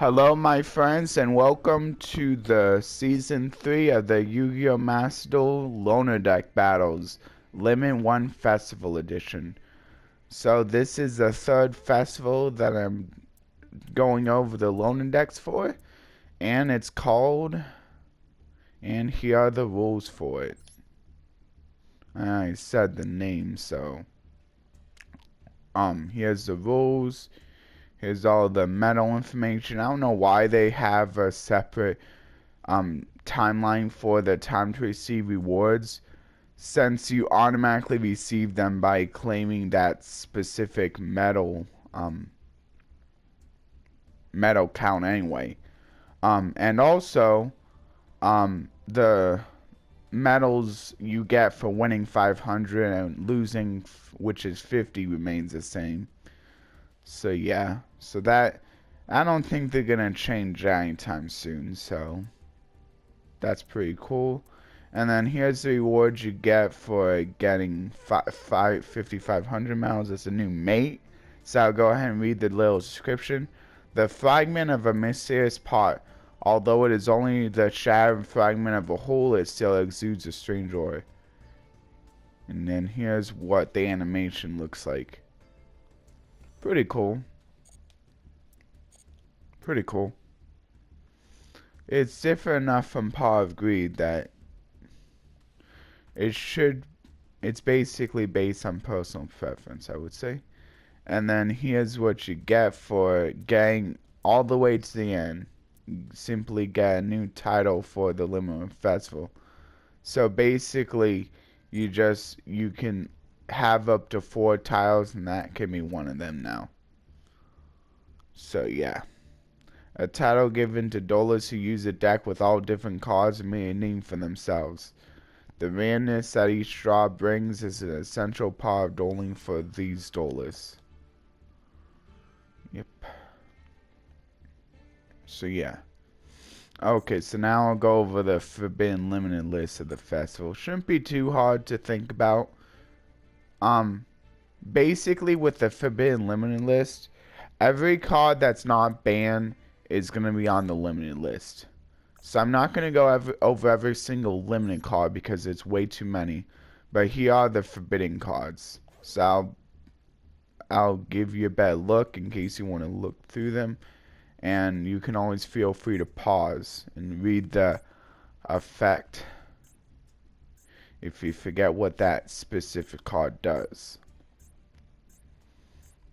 Hello, my friends, and welcome to the Season 3 of the Yu-Gi-Oh! Master Duel Loner Deck Battles Limit 1 Festival Edition. So this is the third festival that I'm going over the Loner decks for, and it's called, and here are the rules for it. I said the name, so, here's the rules. Here's all the medal information. I don't know why they have a separate timeline for the time to receive rewards, since you automatically receive them by claiming that specific medal count anyway. And also the medals you get for winning 500 and losing, which is 50, remains the same. So yeah, so that, I don't think they're gonna change that anytime soon, so that's pretty cool. And then here's the rewards you get for getting 5,500 medals. It's a new mate, so I'll go ahead and read the little description. The fragment of a mysterious part, although it is only the shattered fragment of a whole, it still exudes a strange aura. And then here's what the animation looks like. Pretty cool. Pretty cool. It's different enough from Paw of Greed that it's basically based on personal preference, I would say. And then here's what you get for getting all the way to the end. You simply get a new title for the Limit Festival. So basically, you can have up to 4 titles, and that can be one of them now. So yeah, a title given to duelists who use a deck with all different cards and make a name for themselves. The randomness that each draw brings is an essential part of dueling for these duelists. Yep. So yeah. Okay, so now I'll go over the forbidden limited list of the festival. Shouldn't be too hard to think about. Basically with the forbidden limited list, every card that's not banned is going to be on the limited list. So I'm not going to go over every single limited card because it's way too many. But here are the forbidden cards. So I'll give you a better look in case you want to look through them. And you can always feel free to pause and read the effect if you forget what that specific card does.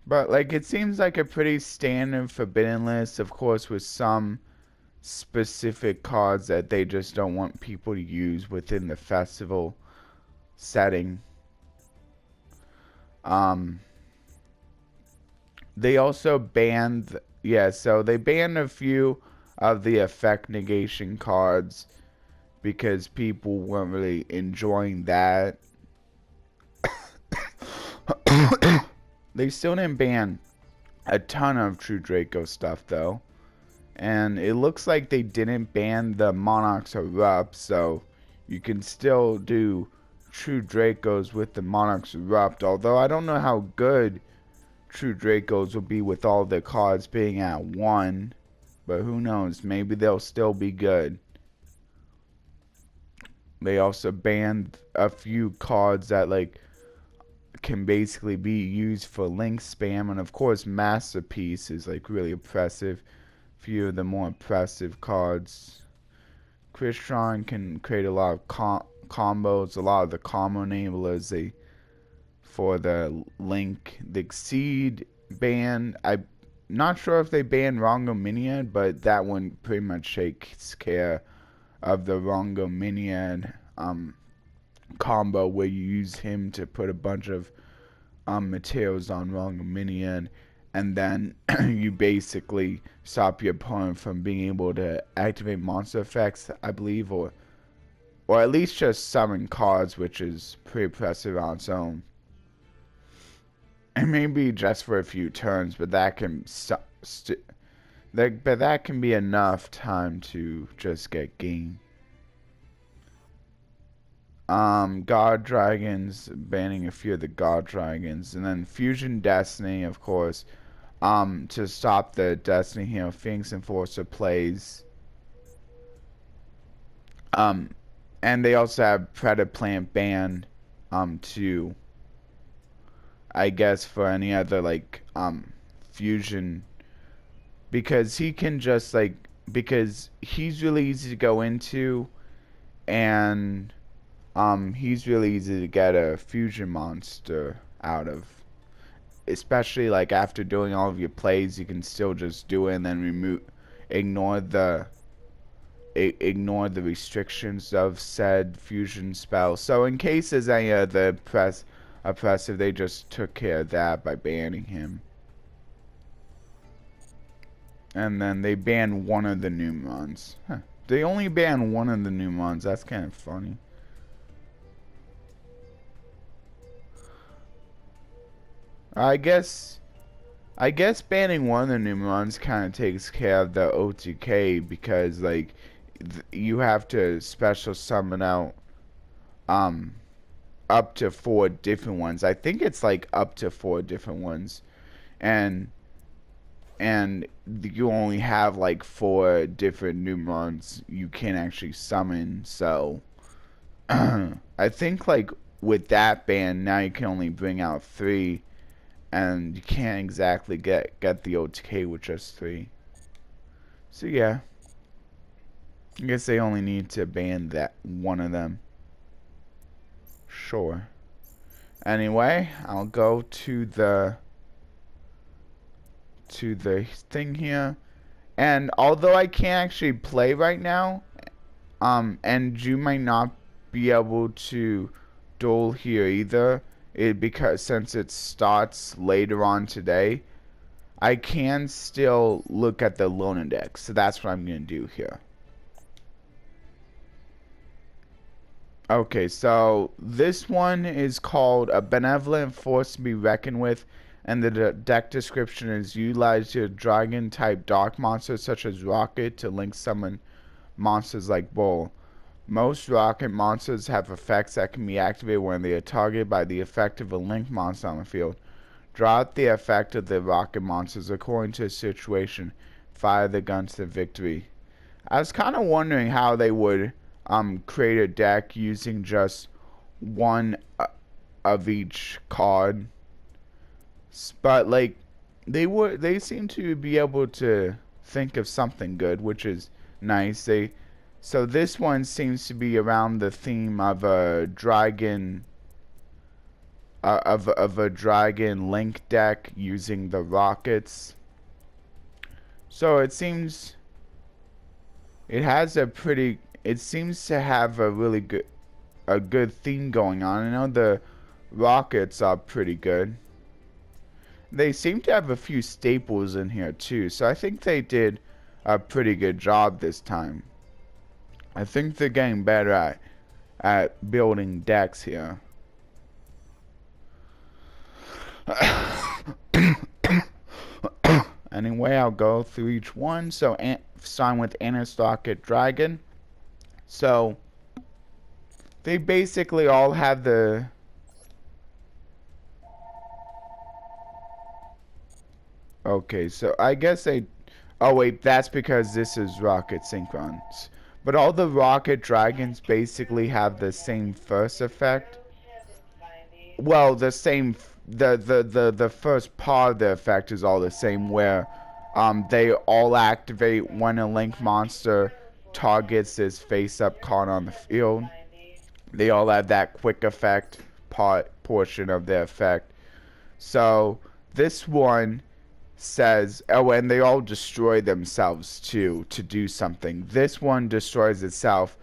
But like, it seems like a pretty standard forbidden list, of course, with some specific cards that they just don't want people to use within the festival setting. They also banned, so they banned a few of the effect negation cards because people weren't really enjoying that. They still didn't ban a ton of True Draco stuff though. And it looks like they didn't ban the Monarchs Erupt, so you can still do True Dracos with the Monarchs Erupt, although I don't know how good True Dracos will be with all the cards being at 1, but who knows, maybe they'll still be good. They also banned a few cards that like can basically be used for link spam, and of course Masterpiece is like really oppressive. Few of the more oppressive cards. Crystron can create a lot of combos, a lot of the combo enablers for the link. The Exceed ban, I'm not sure if they banned Rongo Minion, but that one pretty much takes care of the Rongo Minion combo where you use him to put a bunch of materials on Rongo Minion, and then you basically stop your opponent from being able to activate monster effects, I believe, or at least just summon cards, which is pretty impressive on its own. And maybe just for a few turns, but that can that can be enough time to just get game. God Dragons, banning a few of the God Dragons, and then Fusion Destiny, of course. to stop the Destiny Hero Phoenix Enforcer plays. And they also have Predaplant banned, to, I guess, for any other, like, fusion, because he can just, like, because he's really easy to go into, and, he's really easy to get a fusion monster out of. Especially, like, after doing all of your plays, you can still just do it and then ignore the restrictions of said fusion spell. So in case there's any other oppressive, they just took care of that by banning him. And then they banned one of the new mons. Huh. They only banned one of the new mons. That's kind of funny. I guess banning one of the new mons kind of takes care of the OTK, because, like, you have to special summon out up to 4 different ones. I think it's like up to 4 different ones, and you only have like 4 different new mons you can actually summon. So I think, like, with that ban, now you can only bring out 3, and you can't exactly get the OTK with just 3. So yeah, I guess they only need to ban that one of them. Sure. Anyway, I'll go to the thing here, and although I can't actually play right now, and you might not be able to duel here either, because since it starts later on today, I can still look at the loan index. So that's what I'm gonna do here. Okay, so this one is called a Benevolent Force to be reckoned with, and the deck description is: utilize your dragon type dark monsters such as Rokket to link summon monsters like Bull. Most Rokket monsters have effects that can be activated when they are targeted by the effect of a linked monster on the field. Draw out the effect of the Rokket monsters according to the situation. Fire the guns to victory. I was kind of wondering how they would create a deck using just one of each card, but, like, they seem to be able to think of something good, which is nice. So this one seems to be around the theme of a dragon, of a dragon link deck using the rockets. So it seems it seems to have a really good theme going on. I know the rockets are pretty good. They seem to have a few staples in here too, so I think they did a pretty good job this time. I think they're getting better at building decks here. Anyway, I'll go through each one. So, starting with Rocket Dragon. So, they basically all have the... Okay, so I guess they... Oh wait, that's because this is Rocket Synchrons. But all the Rocket Dragons basically have the same first effect. Well, the same... The first part of the effect is all the same, where they all activate when a link monster targets this face-up card on the field. They all have that quick effect portion of the effect. So this one says, oh, and they all destroy themselves too to do something. This one destroys itself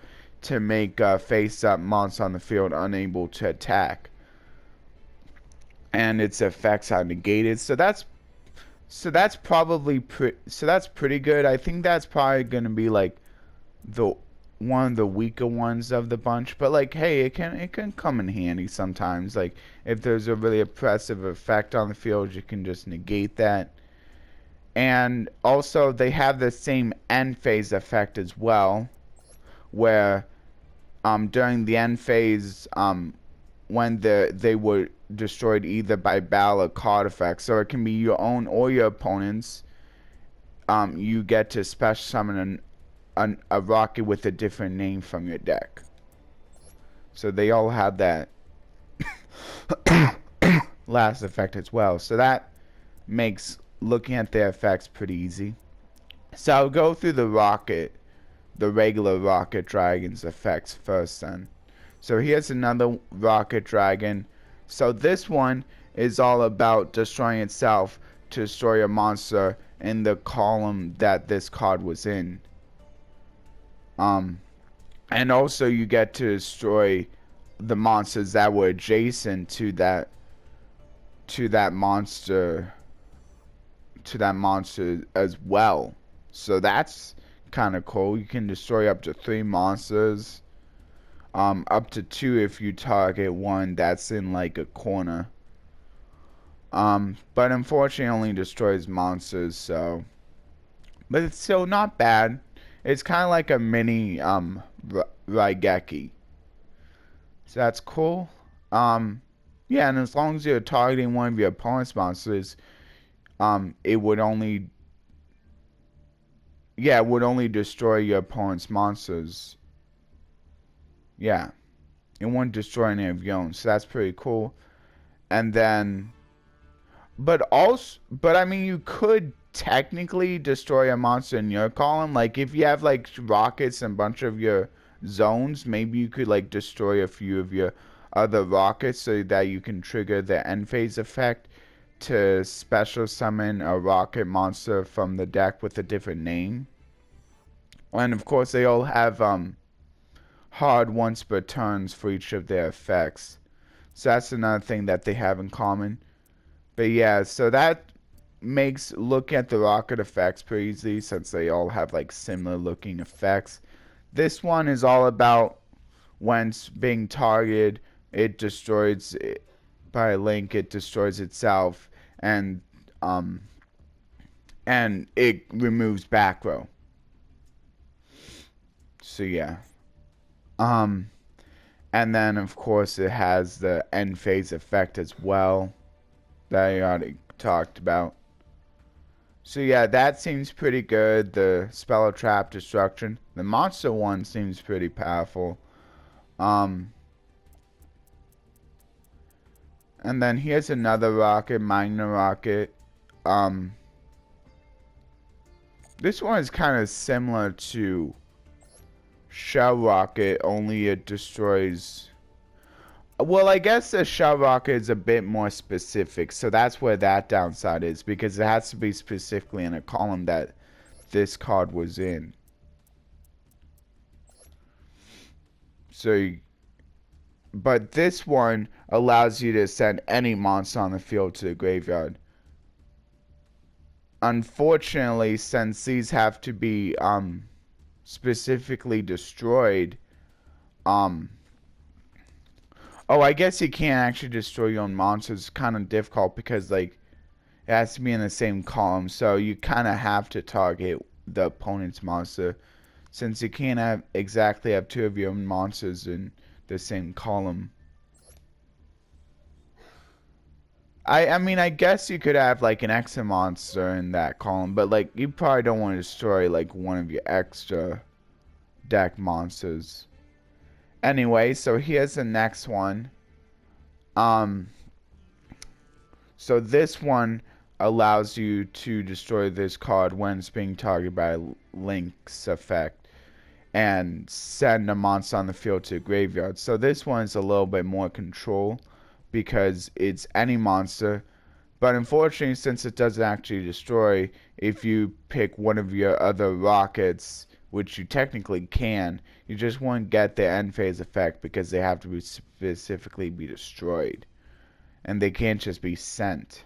to make a face-up monster on the field unable to attack, and its effects are negated. So that's pretty good. I think that's probably gonna be like the one of the weaker ones of the bunch, but, like, hey, it can come in handy sometimes. Like, if there's a really oppressive effect on the field, you can just negate that. And also they have the same end phase effect as well, where during the end phase, when they would destroyed either by battle or card effects. So it can be your own or your opponent's. You get to special summon a rocket with a different name from your deck. So they all have that last effect as well. So that makes looking at their effects pretty easy. So I'll go through the regular rocket dragon's effects first then. So here's another rocket dragon. So this one is all about destroying itself to destroy a monster in the column that this card was in. And also you get to destroy the monsters that were adjacent to that monster as well. So that's kind of cool. You can destroy up to 3 monsters. Up to 2 if you target one that's in like a corner. But unfortunately only destroys monsters, so. But it's still not bad. It's kind of like a mini Raigeki. So that's cool. Yeah, and as long as you're targeting one of your opponent's monsters, it would only destroy your opponent's monsters. Yeah. It won't destroy any of your own, so that's pretty cool. And then but I mean you could technically destroy a monster in your column. Like if you have like rockets and a bunch of your zones, maybe you could like destroy a few of your other rockets so that you can trigger the end phase effect to special summon a rocket monster from the deck with a different name. And of course they all have hard once per turns for each of their effects. So that's another thing that they have in common. But yeah, so that makes look at the rocket effects pretty easy since they all have like similar looking effects. This one is all about when being targeted, it destroys it, by a link, it destroys itself, and it removes back row. So yeah. And then of course it has the end phase effect as well that I already talked about. So yeah, that seems pretty good. The spell of trap destruction. The monster one seems pretty powerful. And then here's another rocket, minor rocket. This one is kind of similar to shell rocket, only it destroys. Well, I guess the shell rocket is a bit more specific, so that's where that downside is, because it has to be specifically in a column that this card was in. So, but this one allows you to send any monster on the field to the graveyard. Unfortunately, since these have to be specifically destroyed, oh, I guess you can't actually destroy your own monsters. It's kind of difficult because like it has to be in the same column, so you kind of have to target the opponent's monster, since you can't exactly have 2 of your own monsters in the same column. I mean, I guess you could have like an extra monster in that column, but like you probably don't want to destroy like one of your extra deck monsters. Anyway, so here's the next one. So this one allows you to destroy this card when it's being targeted by Link's effect and send a monster on the field to the graveyard. So this one is a little bit more control because it's any monster. But unfortunately, since it doesn't actually destroy, if you pick one of your other rockets, which you technically can, you just won't get the end phase effect because they have to be specifically be destroyed. And they can't just be sent.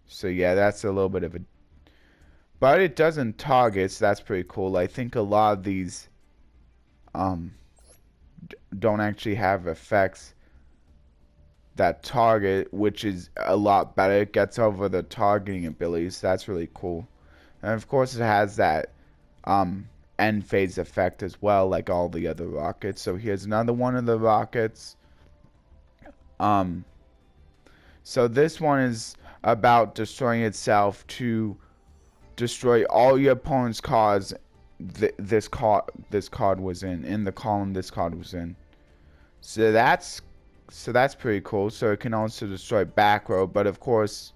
So yeah, that's a little bit of a... But it doesn't target, so that's pretty cool. I think a lot of these don't actually have effects that target, which is a lot better. It gets over the targeting abilities. So that's really cool. And of course it has that end phase effect as well, like all the other rockets. So here's another one of the rockets. So this one is about destroying itself to destroy all your opponent's cards. This card was in the column this card was in. So that's pretty cool. So it can also destroy back row, but of course,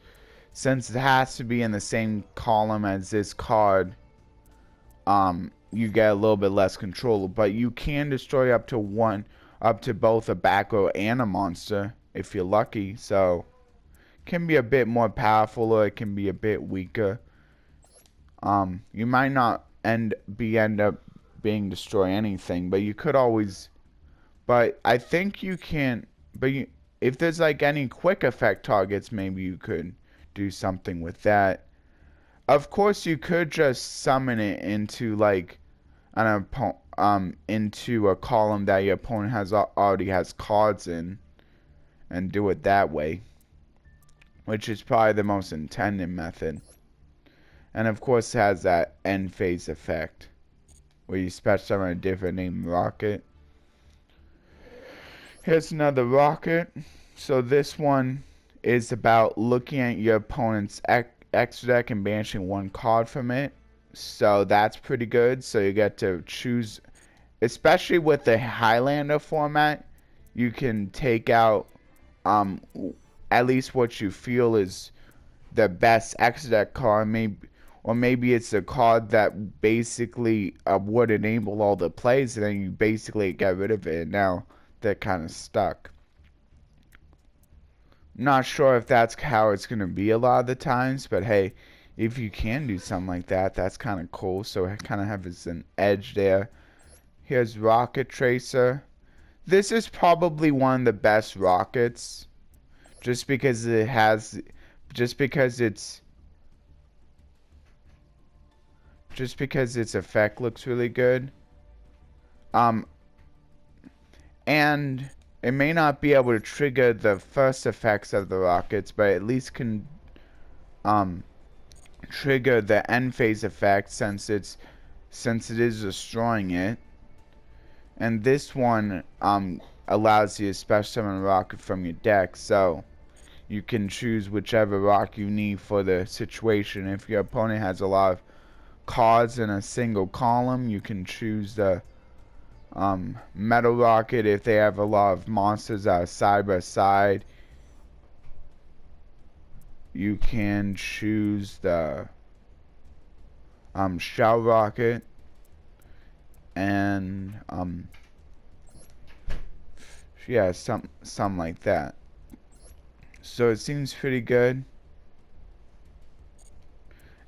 since it has to be in the same column as this card, you get a little bit less control. But you can destroy up to both a back row and a monster if you're lucky. So it can be a bit more powerful, or it can be a bit weaker. You might not end up being destroy anything, but you could always. But I think you can. But if there's like any quick effect targets, maybe you could do something with that. Of course, you could just summon it into like into a column that your opponent already has cards in, and do it that way, which is probably the most intended method. And of course, it has that end phase effect, where you special summon a different name rokket. Here's another rokket. So this one is about looking at your opponent's extra deck and banishing one card from it. So that's pretty good. So you get to choose, especially with the Highlander format, you can take out at least what you feel is the best extra deck card, or maybe it's a card that basically would enable all the plays, and then you basically get rid of it. And now they're kind of stuck. Not sure if that's how it's going to be a lot of the times, but hey, if you can do something like that, that's kind of cool. So it kind of has an edge there. Here's Rocket Tracer. This is probably one of the best rockets, just because its effect looks really good. And it may not be able to trigger the first effects of the rockets, but at least can trigger the end phase effect since it is destroying it. And this one allows you to special summon a rocket from your deck, so you can choose whichever rock you need for the situation. If your opponent has a lot of cards in a single column, you can choose the metal rocket. If they have a lot of monsters that are side by side, you can choose the shell rocket, and yeah, some like that. So it seems pretty good.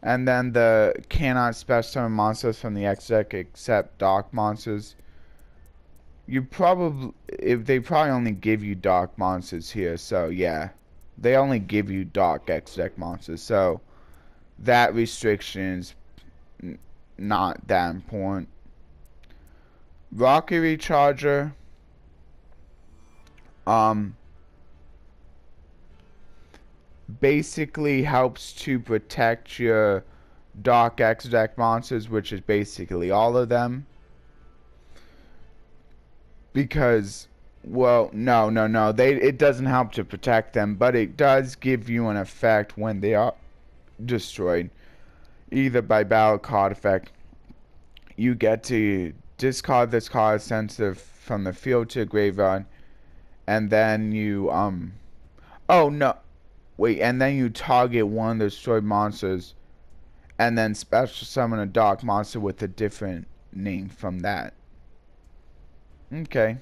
And then the cannot special summon monsters from the X deck except dark monsters. They probably only give you dark monsters here, so yeah, they only give you dark X deck monsters, so that restriction is not that important. Rocket Recharger, basically helps to protect your dark X deck monsters, which is basically all of them. Because, well, no, it doesn't help to protect them, but it does give you an effect when they are destroyed, either by battle card effect. You get to discard this card sensitive from the field to the graveyard, and then you and then you target one of the destroyed monsters, and then special summon a dark monster with a different name from that. Okay.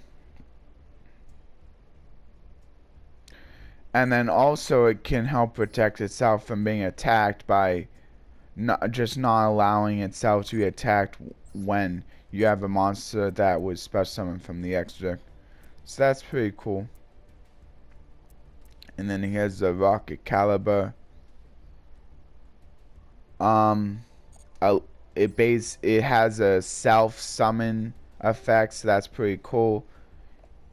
And then also it can help protect itself from being attacked by not allowing itself to be attacked when you have a monster that was special summoned from the X deck. So that's pretty cool. And then here's the Rocket Caliber. It has a self-summon effect, so that's pretty cool.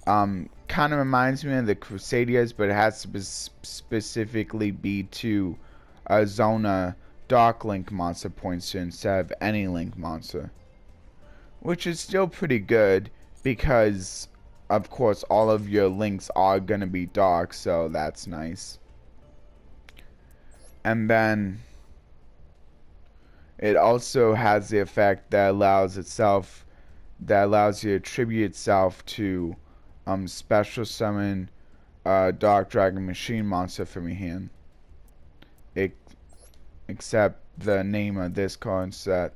Kind of reminds me of the Crusaders, but it has to specifically be to a Zona Dark Link monster points instead of any Link monster, which is still pretty good because, of course, all of your links are gonna be dark, so that's nice. And then it also has the effect that allows you to attribute itself to special summon Dark Dragon Machine monster from your hand. Except the name of this card set.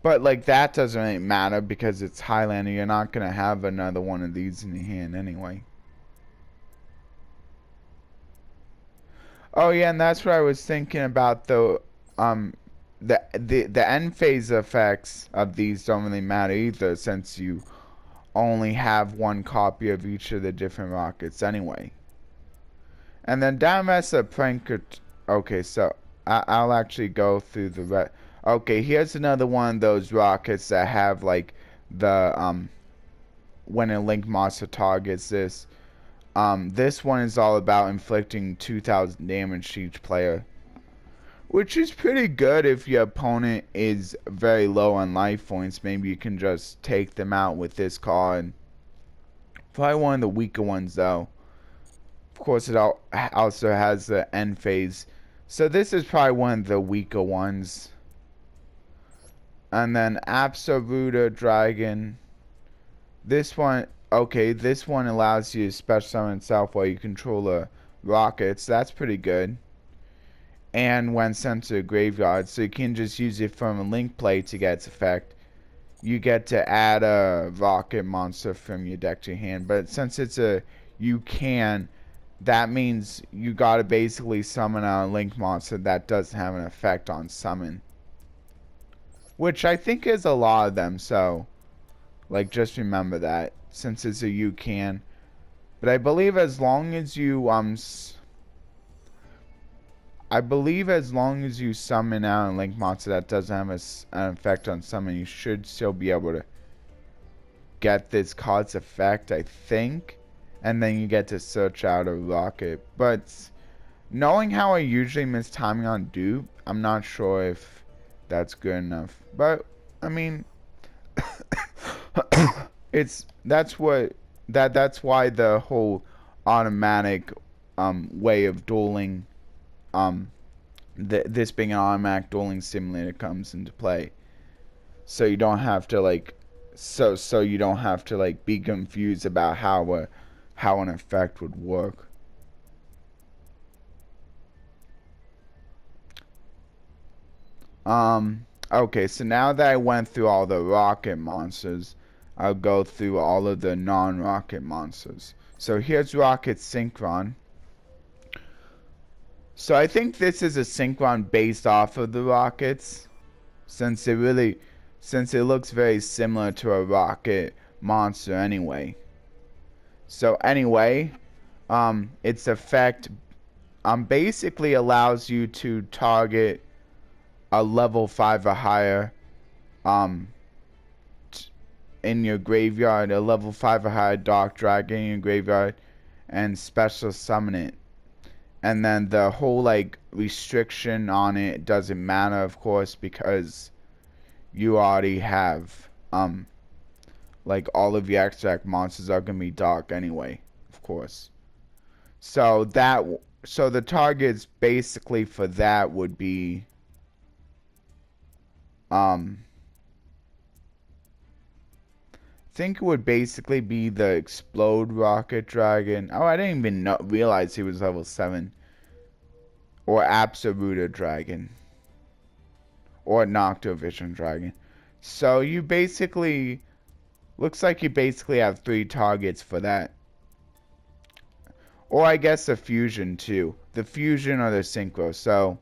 But like that doesn't really matter because it's Highlander. You're not gonna have another one of these in your hand anyway. Oh yeah, and that's what I was thinking about the end phase effects of these don't really matter either since you only have one copy of each of the different rockets anyway. And then down as a pranker. Okay, so I'll actually go through the okay, here's another one of those rockets that have like the when a Link monster targets this. This one is all about inflicting 2,000 damage to each player, which is pretty good if your opponent is very low on life points. Maybe you can just take them out with this card. Probably one of the weaker ones though. Of course, it also has the end phase. So this is probably one of the weaker ones. And then Absoluta Dragon. This one, okay, this one allows you to special summon itself while you control the rockets. That's pretty good. And when sent to the graveyard, so you can just use it from a link play to get its effect. You get to add a rocket monster from your deck to your hand. But since it's a you can, that means you gotta basically summon a link monster that doesn't have an effect on summon. Which I think is a lot of them, so like just remember that since it's a you can. But I believe as long as you summon out a link monster that doesn't have an effect on summon, you should still be able to get this card's effect, I think. And then you get to search out a rocket. But knowing how I usually miss timing on dupe, I'm not sure if that's good enough. But I mean, that's why the whole automatic way of dueling, this being an automatic dueling simulator comes into play. So you don't have to like, so you don't have to like be confused about how an effect would work. Okay, so now that I went through all the rocket monsters, I'll go through all of the non-rocket monsters. So here's Rocket Synchron. So I think this is a Synchron based off of the rockets, since it looks very similar to a rocket monster anyway. So anyway, its effect basically allows you to target a level 5 or higher in your graveyard, a level 5 or higher Dark Dragon in your graveyard, and special summon it. And then the whole like restriction on it doesn't matter, of course, because you already have like all of your extract monsters are gonna be dark anyway, of course. So the targets basically for that would be I think it would basically be the Explode Rocket Dragon. Oh, I didn't even realize he was level 7. Or Absoluta Dragon. Or Noctovision Dragon. So you basically, looks like you basically have 3 targets for that. Or I guess the Fusion too. The Fusion or the Synchro. So,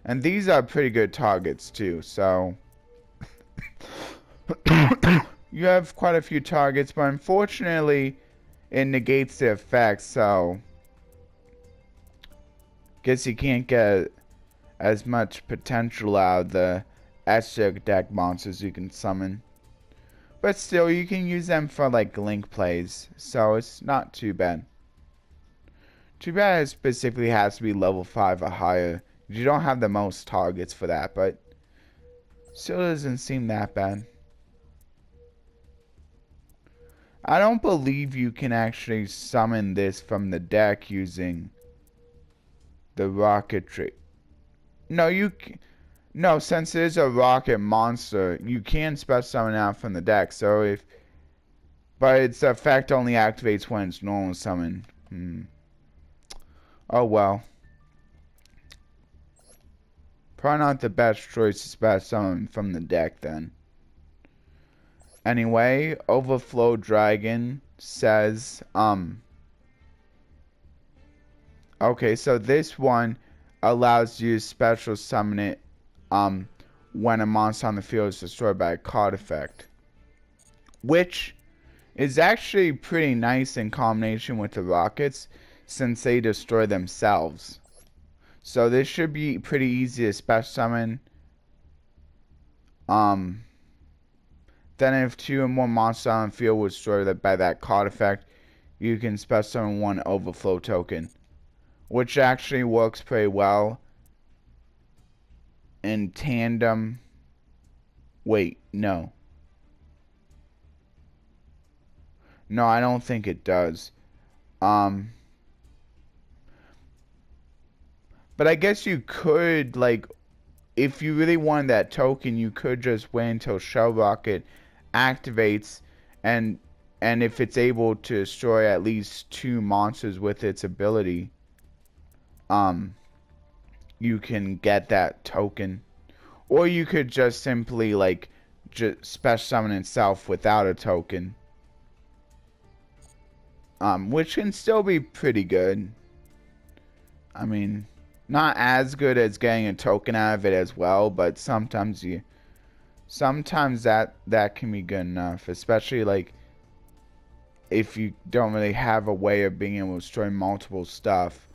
and these are pretty good targets too. So, you have quite a few targets, but unfortunately, it negates the effect, so guess you can't get as much potential out of the extra deck monsters you can summon. But still, you can use them for like link plays, so it's not too bad. Too bad it specifically has to be level 5 or higher. You don't have the most targets for that, but still doesn't seem that bad. I don't believe you can actually summon this from the deck using the rocketry. No, no, since it is a rocket monster, you can special summon out from the deck. So if, but its effect only activates when it's normal summon. Oh well. Probably not the best choice to special summon from the deck then. Anyway, Overflow Dragon says, okay, so this one allows you to special summon it, when a monster on the field is destroyed by a card effect. Which is actually pretty nice in combination with the rockets, since they destroy themselves. So this should be pretty easy to special summon. Then if 2 or more monsters on the field were destroyed by that card effect, you can special summon 1 overflow token, which actually works pretty well in tandem. Wait, no. No, I don't think it does. But I guess you could, like, if you really wanted that token, you could just wait until Shell Rocket activates, and if it's able to destroy at least 2 monsters with its ability, you can get that token. Or you could just simply, like, just special summon itself without a token. Which can still be pretty good. I mean, not as good as getting a token out of it as well, but sometimes that can be good enough, especially like if you don't really have a way of being able to destroy multiple stuff.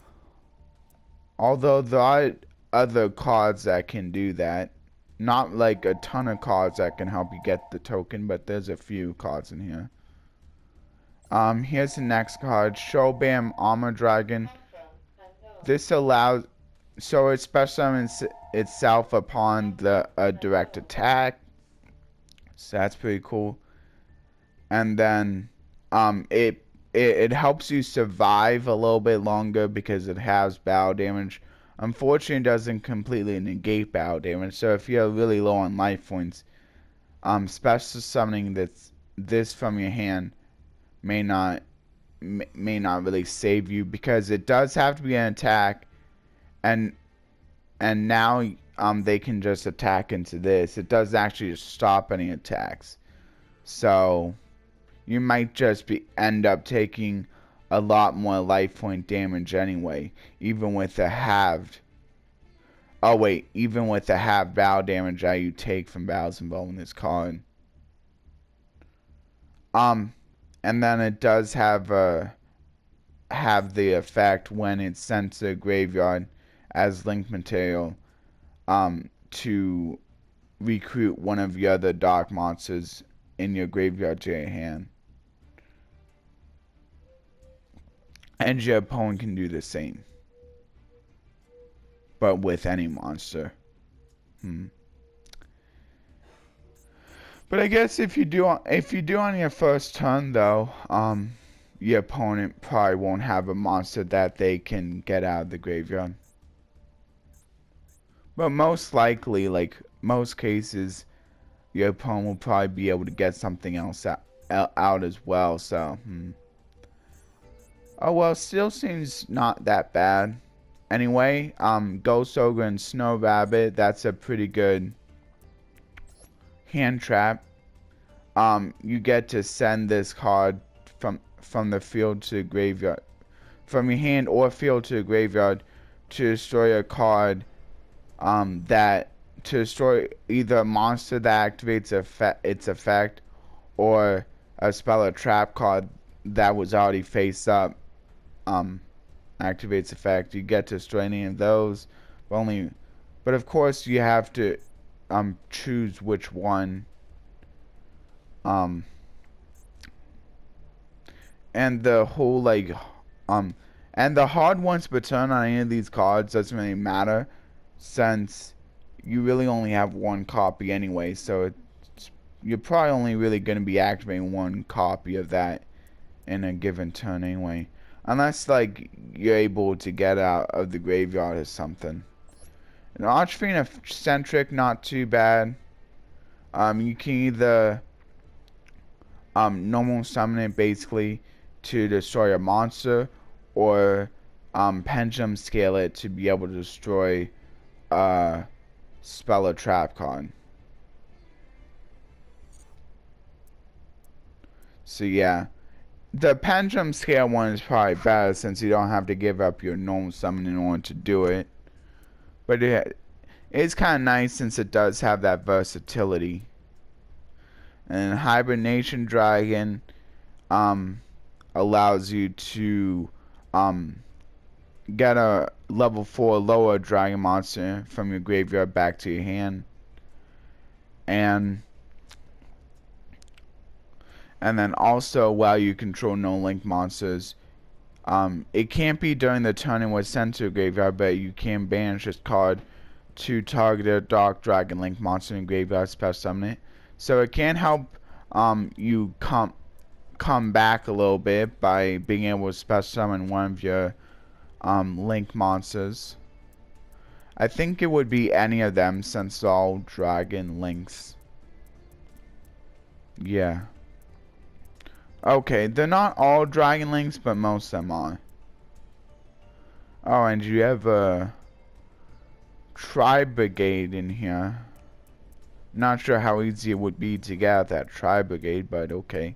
Although there are other cards that can do that. Not like a ton of cards that can help you get the token, but there's a few cards in here. Here's the next card, Showbam Armor Dragon. This allows, so it special summons itself upon the direct attack. So that's pretty cool. And then it helps you survive a little bit longer because it has battle damage. Unfortunately, it doesn't completely negate battle damage. So if you're really low on life points, special summoning this from your hand may not really save you, because it does have to be an attack, and now they can just attack into this. It does actually stop any attacks, so you might just end up taking a lot more life point damage anyway, even with the halved. Oh wait, even with the halved battle damage that you take from battles involving this card. And then it does have the effect when it's sent to the graveyard as link material, to recruit one of your other dark monsters in your graveyard to your hand. And your opponent can do the same, but with any monster. But I guess if you do on your first turn though, your opponent probably won't have a monster that they can get out of the graveyard. But most likely, like most cases, your opponent will probably be able to get something else out as well. So, oh well, still seems not that bad. Anyway, Ghost Ogre and Snow Rabbit, that's a pretty good hand trap. You get to send this card from the field to the graveyard, from your hand or field to the graveyard, to destroy a card, that to destroy either a monster that activates its effect, or a spell or trap card that was already face up, activates effect. You get to destroy any of those, but of course you have to choose which one. And the whole and the hard ones per turn on any of these cards doesn't really matter, since you really only have one copy anyway, so you're probably only really going to be activating one copy of that in a given turn anyway, unless like you're able to get out of the graveyard or something. An Archfiend eccentric, not too bad. You can either normal summon it basically to destroy a monster, or pendulum scale it to be able to destroy a spell or trap card. So yeah, the pendulum scale one is probably better since you don't have to give up your normal summon in order to do it. But it's kind of nice since it does have that versatility. And Hibernation Dragon allows you to get a level 4 lower dragon monster from your graveyard back to your hand. And then also, while you control no link monsters, it can't be during the turn it was sent to a graveyard, but you can banish this card to target a dark dragon link monster in graveyard, special summon it. So it can help you come back a little bit by being able to special summon one of your link monsters. I think it would be any of them since all dragon links. Yeah. Okay, they're not all dragon links, but most of them are. Oh, and you have a Tribe Brigade in here. Not sure how easy it would be to get out that Tribe Brigade, but okay.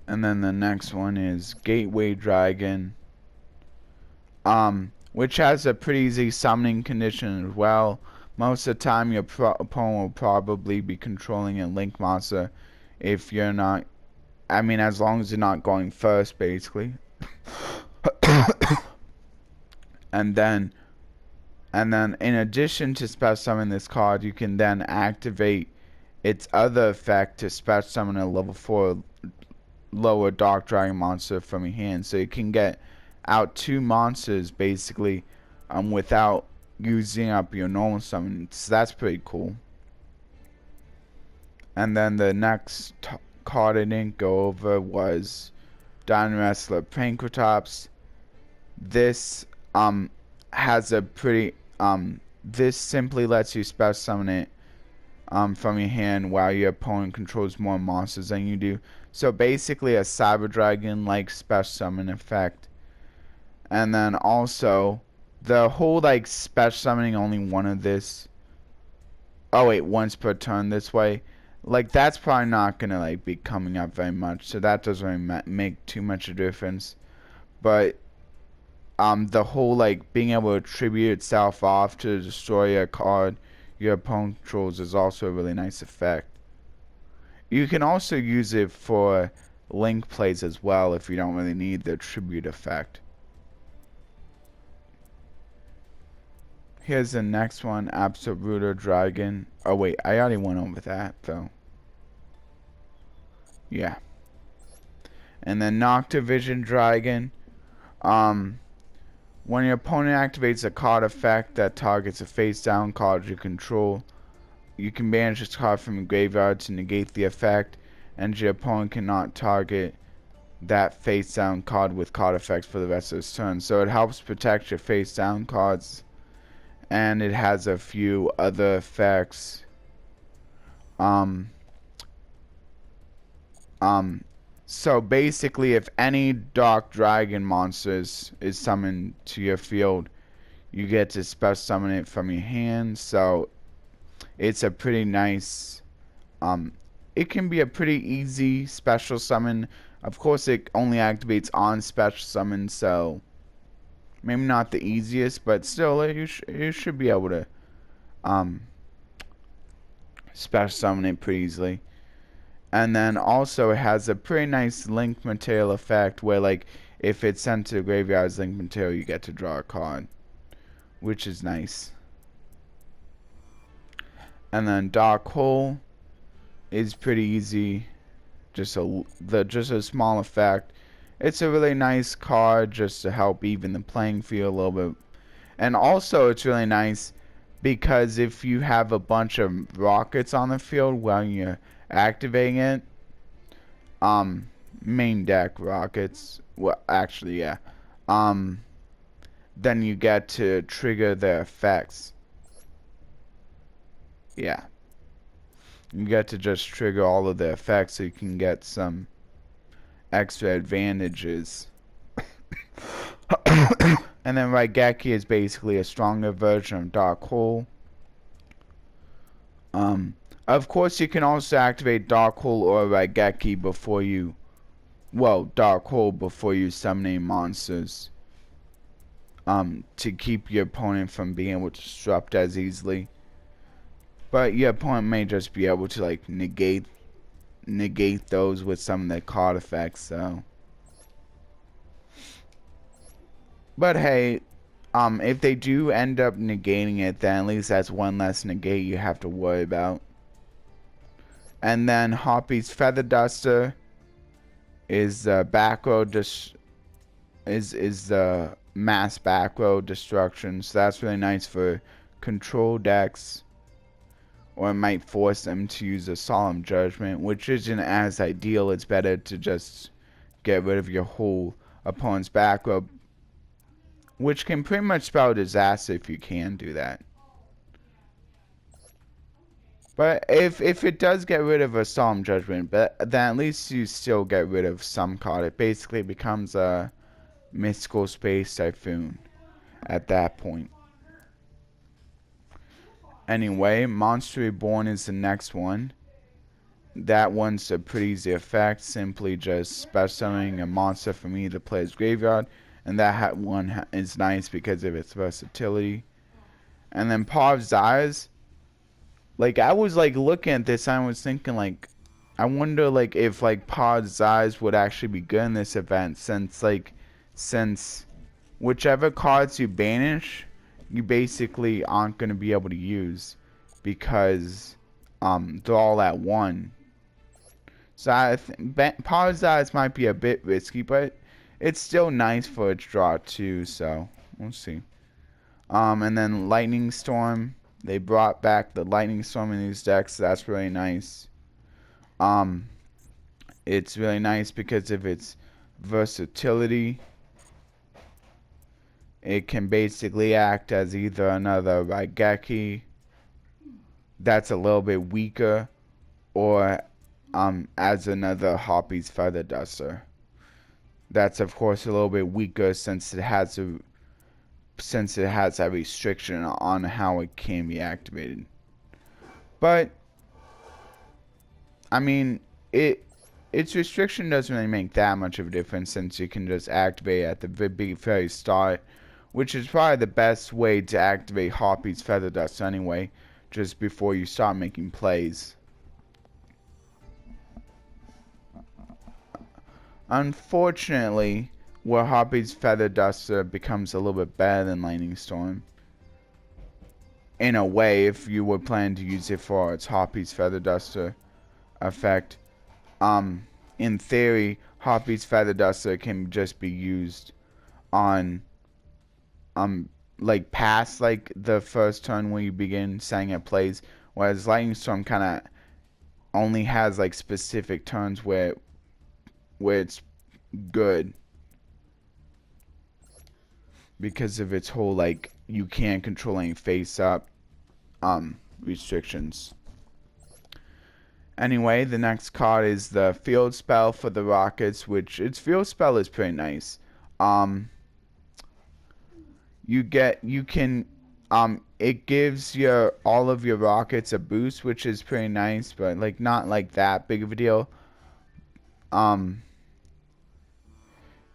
And then the next one is Gateway Dragon, which has a pretty easy summoning condition as well. Most of the time your opponent will probably be controlling a link monster if you're not, I mean, as long as you're not going first, basically. and then in addition to special summon this card, you can then activate its other effect to special summon a level 4 lower dark dragon monster from your hand. So you can get out 2 monsters basically without using up your normal summon. So that's pretty cool. And then the next card I didn't go over was Diamond Wrestler Pankratops. This has a pretty this simply lets you special summon it from your hand while your opponent controls more monsters than you do. So basically a Cyber Dragon like special summon effect. And then also the whole like special summoning only one of this. Oh wait, once per turn this way. Like that's probably not gonna like be coming up very much, so that doesn't really make too much of a difference. But the whole like being able to tribute itself off to destroy a card your opponent controls is also a really nice effect. You can also use it for link plays as well if you don't really need the tribute effect. Here's the next one, Absoluter Dragon. Oh wait, I already went over that though. Yeah. And then Noctivision Dragon. When your opponent activates a card effect that targets a face down card you control, you can banish this card from your graveyard to negate the effect, and your opponent cannot target that face down card with card effects for the rest of its turn. So it helps protect your face down cards, and it has a few other effects. So basically, if any dark dragon monsters is summoned to your field, you get to special summon it from your hand. So it's a pretty nice, it can be a pretty easy special summon. Of course, it only activates on special summon, so maybe not the easiest, but still, you should be able to special summon it pretty easily. And then also it has a pretty nice link material effect where like if it's sent to the graveyard as link material, you get to draw a card, which is nice. And then Dark Hole is pretty easy, just a small effect. It's a really nice card just to help even the playing field a little bit. And also it's really nice because if you have a bunch of rockets on the field while you're activating it, main deck rockets, well actually yeah, um, then you get to trigger their effects. Yeah. You get to just trigger all of the effects so you can get some extra advantages. And then Raigeki is basically a stronger version of Dark Hole. Of course, you can also activate Dark Hole or Raigeki before you, Dark Hole before you summon any monsters. To keep your opponent from being able to disrupt as easily. But your opponent may just be able to like negate those with some of the card effects, so. But hey, if they do end up negating it, then at least that's one less negate you have to worry about. And then Hoppy's Feather Duster is back row is the mass back row destruction, so that's really nice for control decks. Or it might force them to use a Solemn Judgment, which isn't as ideal. It's better to just get rid of your whole opponent's back row, which can pretty much spell disaster if you can do that. But if it does get rid of a Solemn Judgment, but then at least you still get rid of some card. It basically becomes a Mystical Space Typhoon at that point. Anyway, Monster Reborn is the next one. That one's a pretty easy effect. Simply just special summoning a monster from either player's graveyard. And that one is nice because of its versatility. And then Paw of Zayas. Like, I was like looking at this, I was thinking like, I wonder like if like Paw of Zayas would actually be good in this event, since whichever cards you banish, you basically aren't going to be able to use because they're all at 1. So I think Paw of Zayas might be a bit risky, but it's still nice for its draw too, so we'll see. And then Lightning Storm. They brought back the Lightning Storm in these decks, so that's really nice. It's really nice because of its versatility. It can basically act as either another Raigeki that's a little bit weaker, or as another Hoppy's Feather Duster. That's of course a little bit weaker since it has a restriction on how it can be activated. But I mean, its restriction doesn't really make that much of a difference since you can just activate at the very start, which is probably the best way to activate Hoppy's Feather Dust anyway, just before you start making plays. Unfortunately, where Hoppy's Feather Duster becomes a little bit better than Lightning Storm. In a way, if you were planning to use it for its Hoppy's Feather Duster effect. In theory, Hoppy's Feather Duster can just be used on, like past like the first turn when you begin setting up plays, whereas Lightning Storm kind of only has like specific turns where it's good. Because of its whole like you can't control any face up restrictions. Anyway, the next card is the field spell for the rockets, which its field spell is pretty nice. It gives all of your rockets a boost, which is pretty nice, but like not like that big of a deal.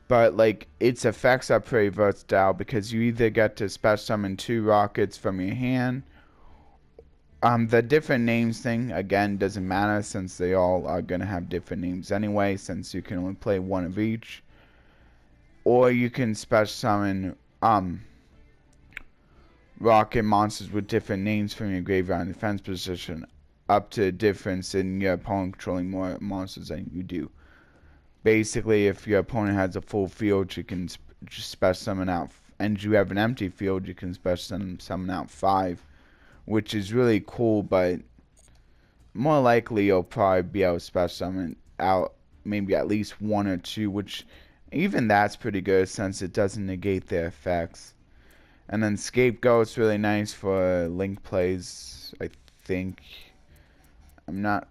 But like its effects are pretty versatile because you either get to special summon 2 rockets from your hand. The different names thing again doesn't matter since they all are gonna have different names anyway, since you can only play 1 of each. Or you can special summon rocket monsters with different names from your graveyard and defense position, up to a difference in your opponent controlling more monsters than you do. Basically, if your opponent has a full field, you can just special summon out, and you have an empty field, you can special summon out 5, which is really cool. But more likely, you'll probably be able to special summon out maybe at least 1 or 2, which Even that's pretty good since it doesn't negate their effects. And then Scapegoat's really nice for link plays, I think. I'm not...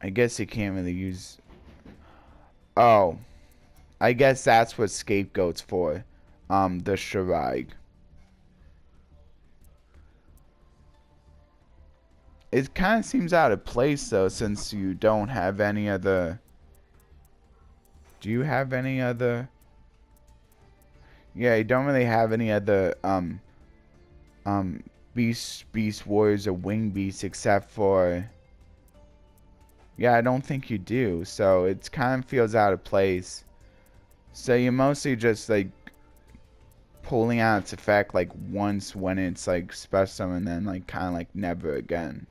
I guess you can't really use... Oh. I guess that's what Scapegoat's for. The Shiraig. It kind of seems out of place, though, since you don't have any other... Do you have any other... Yeah, you don't really have any other, Beast Warriors or Wing Beasts except for... Yeah, I don't think you do, so it kind of feels out of place. So you're mostly just, like, pulling out its effect, like, once when it's, like, special, and then, like, kind of, like, never again.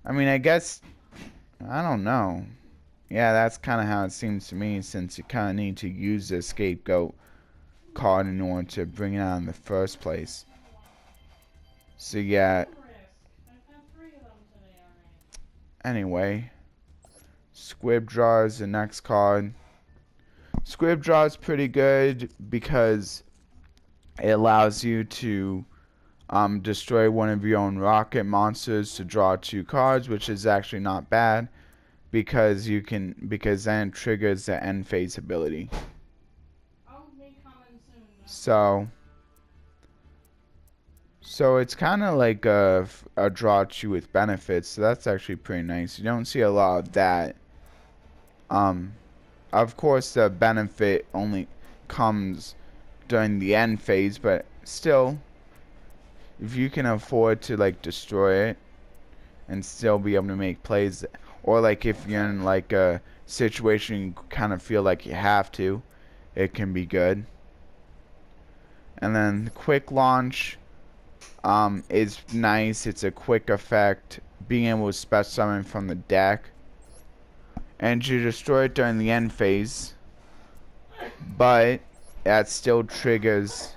I mean, I guess... I don't know. Yeah, that's kind of how it seems to me, since you kind of need to use the Scapegoat card in order to bring it out in the first place. So yeah. Anyway, Squibjaw is the next card. Squibjaw is pretty good because it allows you to destroy one of your own rocket monsters to draw 2 cards, which is actually not bad because then it triggers the end phase ability. So it's kind of like a draw 2 with benefits, so that's actually pretty nice. You don't see a lot of that. Of course, the benefit only comes during the end phase, but still, if you can afford to, like, destroy it and still be able to make plays, or, like, if you're in, like, a situation you kind of feel like you have to, it can be good. And then the quick launch is nice. It's a quick effect, being able to special summon from the deck, and you destroy it during the end phase, but that still triggers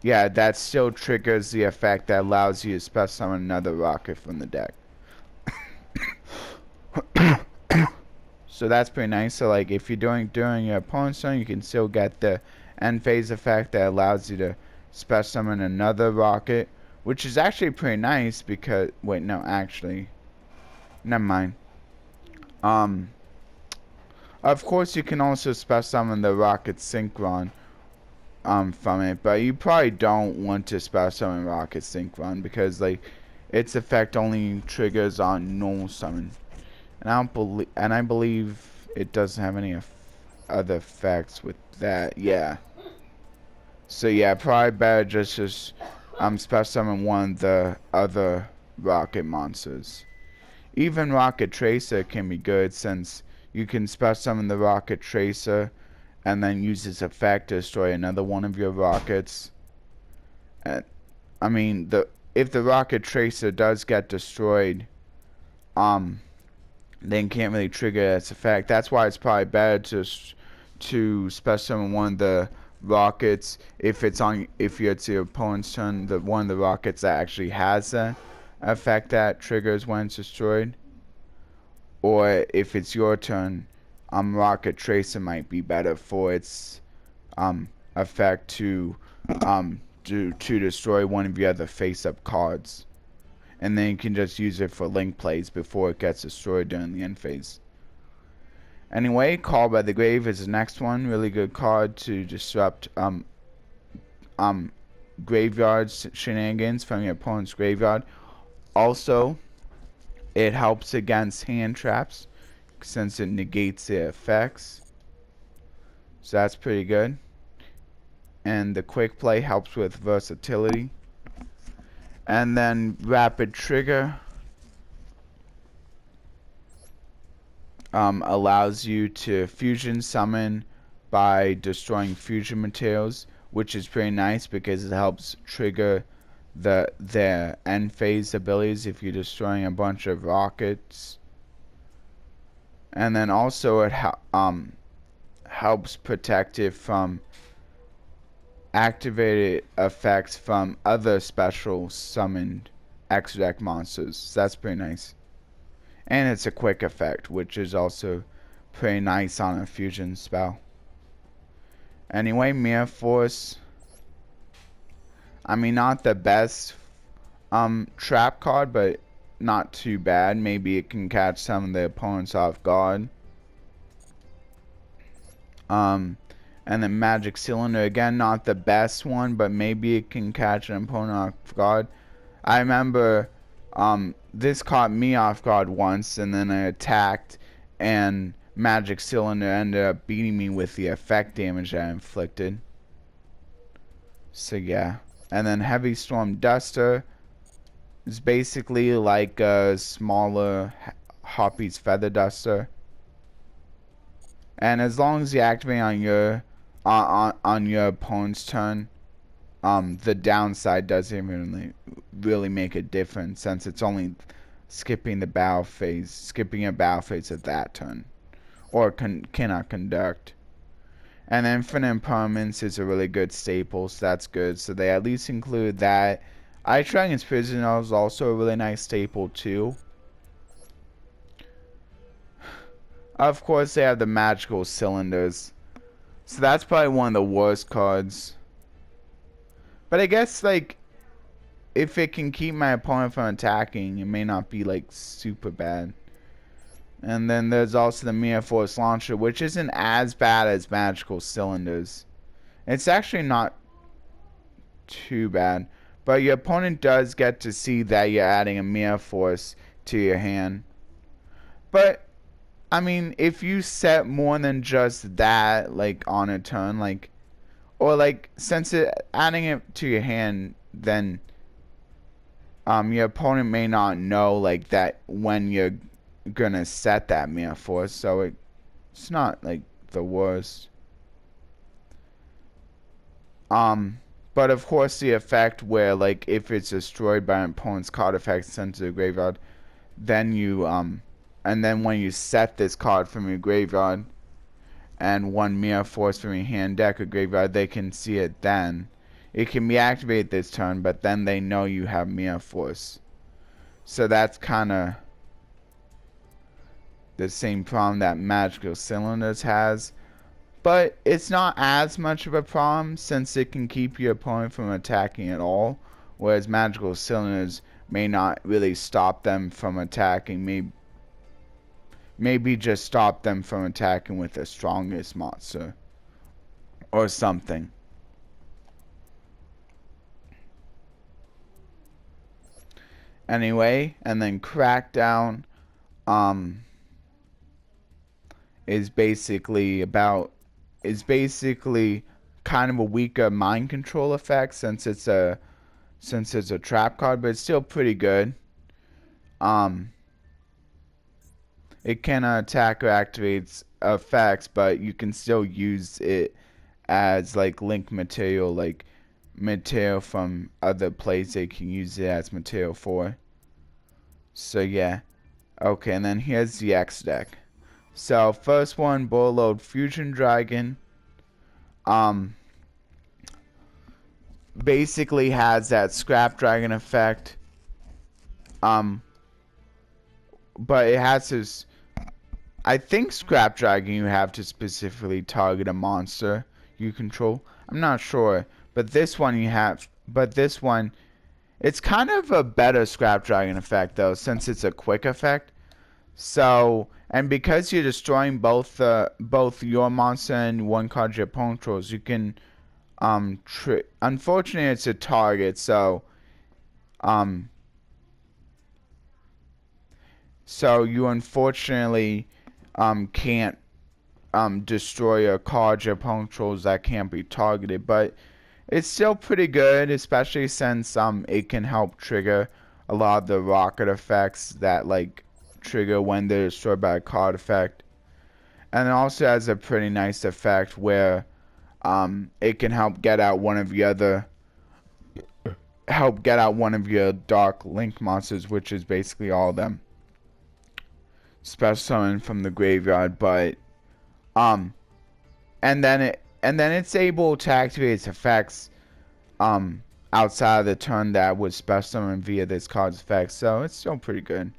the effect that allows you to special summon another rocket from the deck. So that's pretty nice. So, like, if you're during your opponent's turn, you can still get the end phase effect that allows you to special summon another rocket, which is actually pretty nice because... Wait, no, actually... Never mind. Of course, you can also special summon the rocket Synchron from it, but you probably don't want to special summon rocket Synchron because, like, its effect only triggers on normal summon. And I believe it doesn't have any other effects with that. Yeah. So yeah, probably better just special summon one of the other rocket monsters. Even Rocket Tracer can be good since you can special summon the Rocket Tracer and then use its effect to destroy another one of your rockets. And I mean, if the Rocket Tracer does get destroyed, then can't really trigger its effect. That's why it's probably better to special summon one of the rockets if it's your opponent's turn, one of the rockets that actually has the effect that triggers when it's destroyed. Or if it's your turn, Rocket Tracer might be better for its effect to destroy one of your other face-up cards. And then you can just use it for link plays before it gets destroyed during the end phase. Anyway, Call by the Grave is the next one. Really good card to disrupt graveyard shenanigans from your opponent's graveyard. Also, it helps against hand traps since it negates the effects. So that's pretty good. And the quick play helps with versatility. And then Rapid Trigger allows you to fusion summon by destroying fusion materials, which is pretty nice because it helps trigger the end phase abilities if you're destroying a bunch of rockets. And then also it helps protect it from activated effects from other special summoned X-Deck monsters. So that's pretty nice. And it's a quick effect, which is also pretty nice on a fusion spell. Anyway, Mirror Force. I mean, not the best trap card, but not too bad. Maybe it can catch some of the opponents off guard. And then Magic Cylinder, again, not the best one, but maybe it can catch an opponent off guard. I remember this caught me off guard once, and then I attacked, and Magic Cylinder ended up beating me with the effect damage I inflicted. So yeah. And then Heavy Storm Duster is basically like a smaller Hoppy's Feather Duster. And as long as you activate on your opponent's turn, the downside doesn't really make a difference, since it's only skipping a battle phase of that turn, or cannot conduct. And Infinite Impermanence is a really good staple, so that's good. So they at least include that. Ice Dragon's Prisoner is also a really nice staple too. Of course, they have the Magical Cylinders, so that's probably one of the worst cards. But I guess, like, if it can keep my opponent from attacking, it may not be, like, super bad. And then there's also the Mirror Force Launcher, which isn't as bad as Magical Cylinders. It's actually not too bad. But your opponent does get to see that you're adding a Mirror Force to your hand. But, I mean, if you set more than just that, like, on a turn, like, or, like, since adding it to your hand, then your opponent may not know, like, that when you're gonna set that Mirror Force, so it's not, like, the worst. But of course the effect where, like, if it's destroyed by an opponent's card effect sent to the graveyard, then you, and then when you set this card from your graveyard, and one Mirror Force from your hand, deck, or graveyard, they can see it then. It can be activated this turn, but then they know you have Mirror Force. So that's kind of the same problem that Magical Cylinders has. But it's not as much of a problem, since it can keep your opponent from attacking at all. Whereas Magical Cylinders may not really stop them from attacking. Maybe just stop them from attacking with the strongest monster or something. Anyway, and then Crackdown is basically kind of a weaker mind control effect, since it's a trap card, but it's still pretty good. It cannot attack or activate effects, but you can still use it as, like, link material, like material from other places they can use it as material for. So yeah. Okay, and then here's the X deck. So first one, Borload Fusion Dragon. Basically has that Scrap Dragon effect. But it has this, I think Scrap Dragon you have to specifically target a monster you control. I'm not sure. But this one it's kind of a better Scrap Dragon effect though, since it's a quick effect. So, and because you're destroying both your monster and one card your opponent controls, you can unfortunately it's a target, so you unfortunately can't destroy a card your opponent controls that can't be targeted, but it's still pretty good, especially since it can help trigger a lot of the rokket effects that, like, trigger when they're destroyed by a card effect. And it also has a pretty nice effect where it can help get out one of your dark link monsters, which is basically all of them. Special summon from the graveyard, but and then it's able to activate its effects outside of the turn that was special summoned via this card's effects, so it's still pretty good.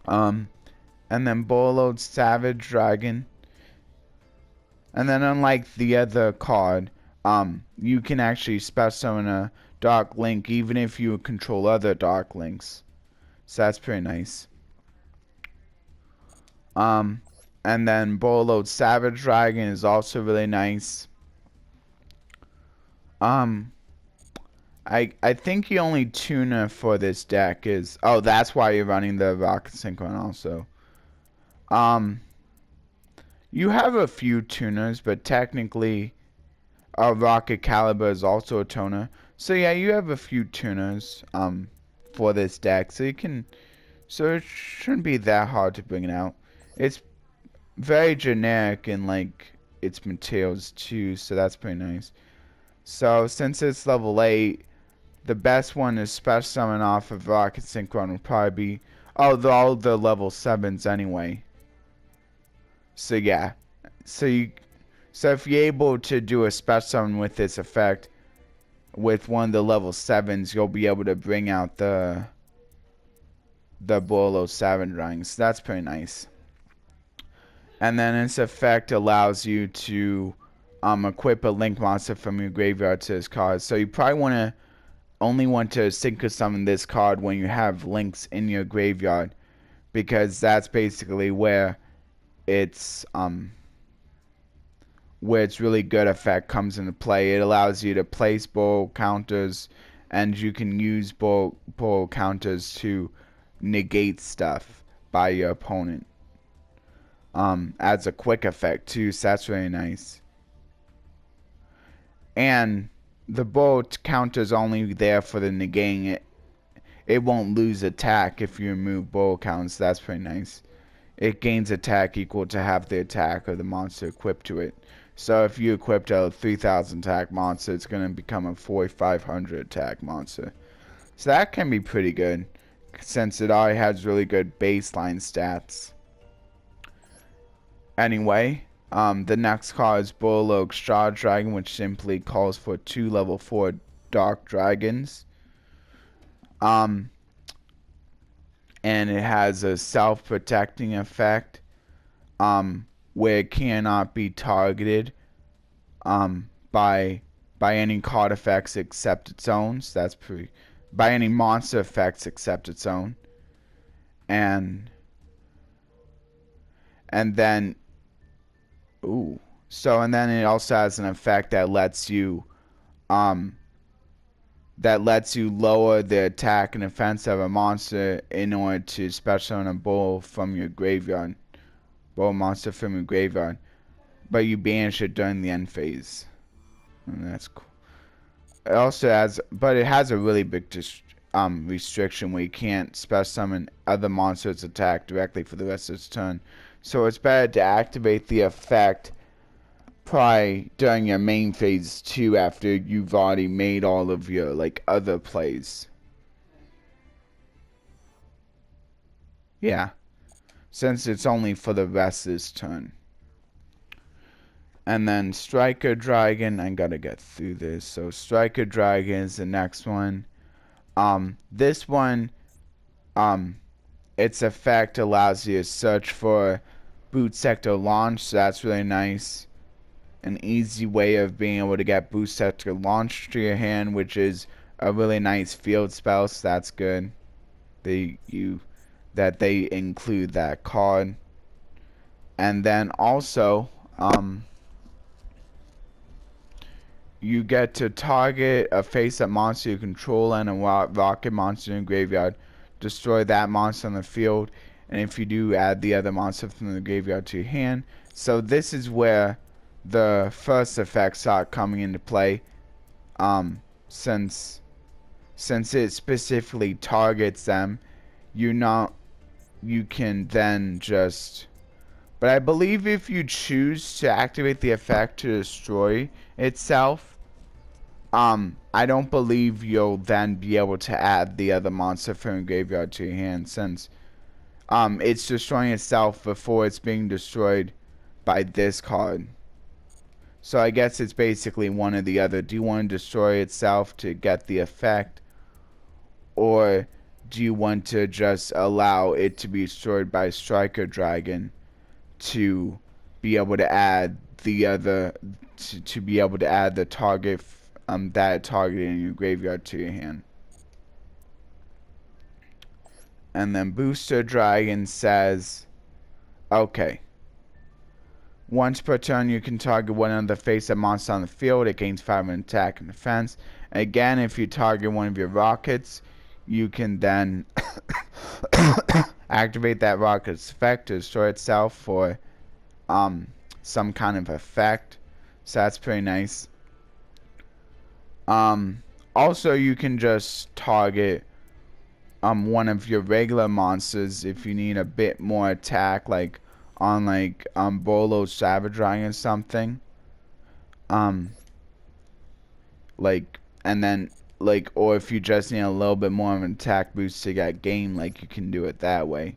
And then Bolo Savage Dragon. And then unlike the other card, you can actually special summon a Dark Link even if you control other Dark Links. So that's pretty nice. And then Bolo Savage Dragon is also really nice. I think the only tuner for this deck is... Oh, that's why you're running the Rokket Synchron also. You have a few tuners, but technically Rokket Caliber is also a toner. So yeah, you have a few tuners for this deck. So you can... So it shouldn't be that hard to bring it out. It's very generic in like its materials too, so that's pretty nice. So since it's level 8, the best one to special summon off of Rokket Synchron would probably be... Oh, they're all the level 7s anyway. So yeah. So if you're able to do a special summon with this effect with one of the level 7s, you'll be able to bring out the Bolo Savage Dragon. So that's pretty nice. And then its effect allows you to equip a link monster from your graveyard to this card. So you probably only want to synchro summon this card when you have links in your graveyard, because that's basically where its really good effect comes into play. It allows you to place ball counters, and you can use ball counters to negate stuff by your opponent. Adds a quick effect too, so that's really nice. And the ball counter's only there for the negating it. It won't lose attack if you remove ball counters, so that's pretty nice. It gains attack equal to half the attack of the monster equipped to it. So if you equipped a 3000 attack monster, it's going to become a 4500 attack monster. So that can be pretty good, since it already has really good baseline stats. Anyway, the next card is Bolo Extra Dragon, which simply calls for 2 level 4 Dark Dragons. And it has a self-protecting effect, where it cannot be targeted by any card effects except its own. So that's by any monster effects except its own. And then and then it also has an effect that lets you lower the attack and defense of a monster in order to special summon a bull from your graveyard. Bull monster from your graveyard. But you banish it during the end phase. And that's cool. It also has, but it has a really big restriction where you can't special summon other monsters' attack directly for the rest of its turn. So it's better to activate the effect probably during your main phase too, after you've already made all of your like other plays. Yeah, since it's only for the rest of this turn. And then Striker Dragon, I gotta get through this. So Striker Dragon is the next one. This one, its effect allows you to search for boot sector launch, so that's really nice. An easy way of being able to get boot sector launch to your hand, which is a really nice field spell, so that's good. They include that card. And then also, you get to target a face-up monster you control and a Rokket monster in your graveyard. Destroy that monster on the field, and if you do, add the other monster from the graveyard to your hand. So this is where the first effects start coming into play, since it specifically targets them. You can then just... But I believe if you choose to activate the effect to destroy itself, I don't believe you'll then be able to add the other monster from your graveyard to your hand, since it's destroying itself before it's being destroyed by this card. So I guess it's basically one or the other. Do you want to destroy itself to get the effect, or do you want to just allow it to be destroyed by Striker Dragon to be able to add the other to be able to add the target that target in your graveyard to your hand. And then Booster Dragon says, okay, once per turn you can target one of the face-up monsters on the field. It gains 5 in attack and defense. Again, if you target one of your rockets, you can then activate that rocket's effect to destroy itself for some kind of effect. So that's pretty nice. Also, you can just target one of your regular monsters if you need a bit more attack, like on like Bolo Savage Dragon or something. Like, and then like, or if you just need a little bit more of an attack boost to get game, like you can do it that way.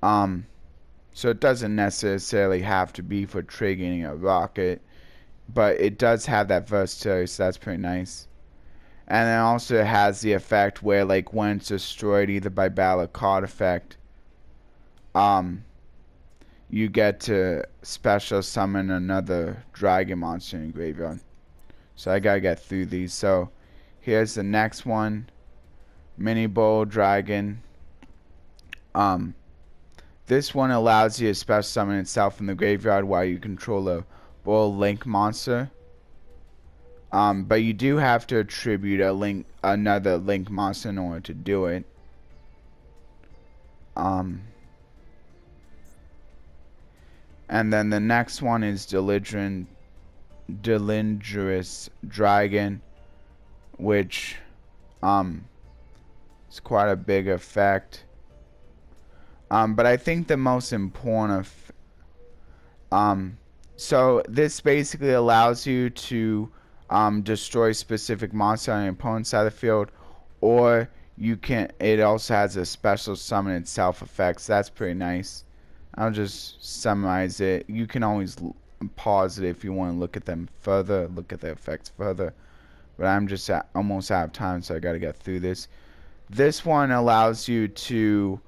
So it doesn't necessarily have to be for triggering a rocket, but it does have that versatility, so that's pretty nice. And then also it has the effect where, like, when it's destroyed either by battle or card effect, you get to special summon another dragon monster in your graveyard. So I gotta get through these. So here's the next one, Mini Bowl Dragon. This one allows you to special summon itself in the graveyard while you control a Bull Link monster. But you do have to attribute another Link monster in order to do it. And then the next one is Delindrous Dragon, which is quite a big effect. But I think the most important so this basically allows you to destroy specific monster on your opponent's side of the field, or you can. It also has a special summon itself effect, so that's pretty nice. I'll just summarize it. You can always pause it if you want to look at them further, look at the effects further. But I'm just almost out of time, so I got to get through this. This one allows you to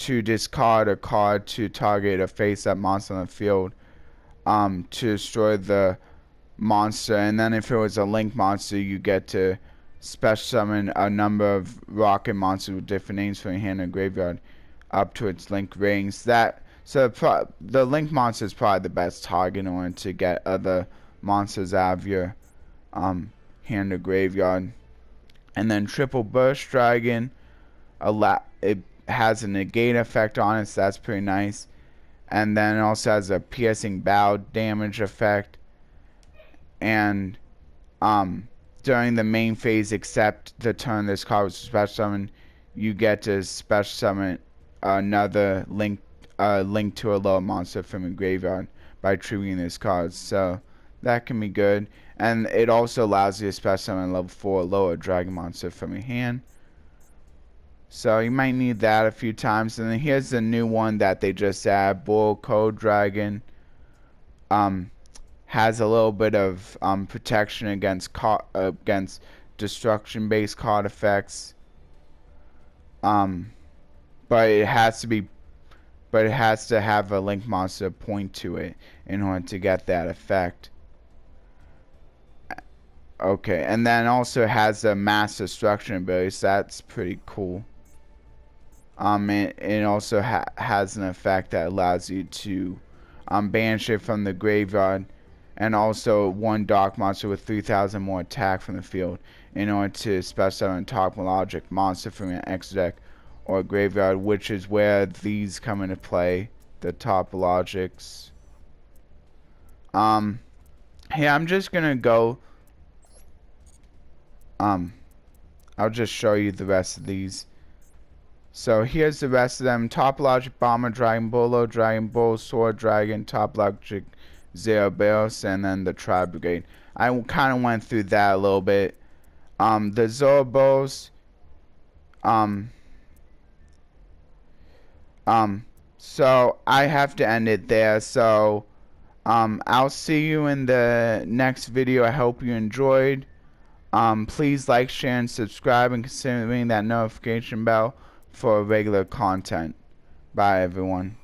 discard a card to target a face-up monster on the field to destroy the monster, and then if it was a Link monster, you get to special summon a number of rocket monsters with different names from your hand or graveyard up to its Link rings. The Link monster is probably the best target in order to get other monsters out of your hand or graveyard. And then Triple Burst Dragon, it has a negate effect on it, so that's pretty nice. And then it also has a piercing bow damage effect. And during the main phase, except the turn this card was special summon, you get to special summon another link to a lower monster from your graveyard by triggering this card. So that can be good. And it also allows you to special summon level 4 lower dragon monster from your hand. So you might need that a few times. And then here's the new one that they just added, Bull Code Dragon. Has a little bit of protection against destruction-based card effects. But it has to have a Link monster point to it in order to get that effect. Okay, and then also has a mass destruction ability, so that's pretty cool. It also has an effect that allows you to banish it from the graveyard, and also one dark monster with 3,000 more attack from the field in order to special summon a topologic monster from your extra deck or graveyard, which is where these come into play, the topologics. Hey, I'm just gonna go. I'll just show you the rest of these. So here's the rest of them: Topologic Bomber Dragon, Bolo Dragon, Bull Sword Dragon, Topologic Zerabeos, and then the Tribe Brigade. I kind of went through that a little bit. The Zorobos, so I have to end it there. So I'll see you in the next video. I hope you enjoyed. Please like, share, and subscribe, and consider ringing that notification bell for regular content. Bye, everyone.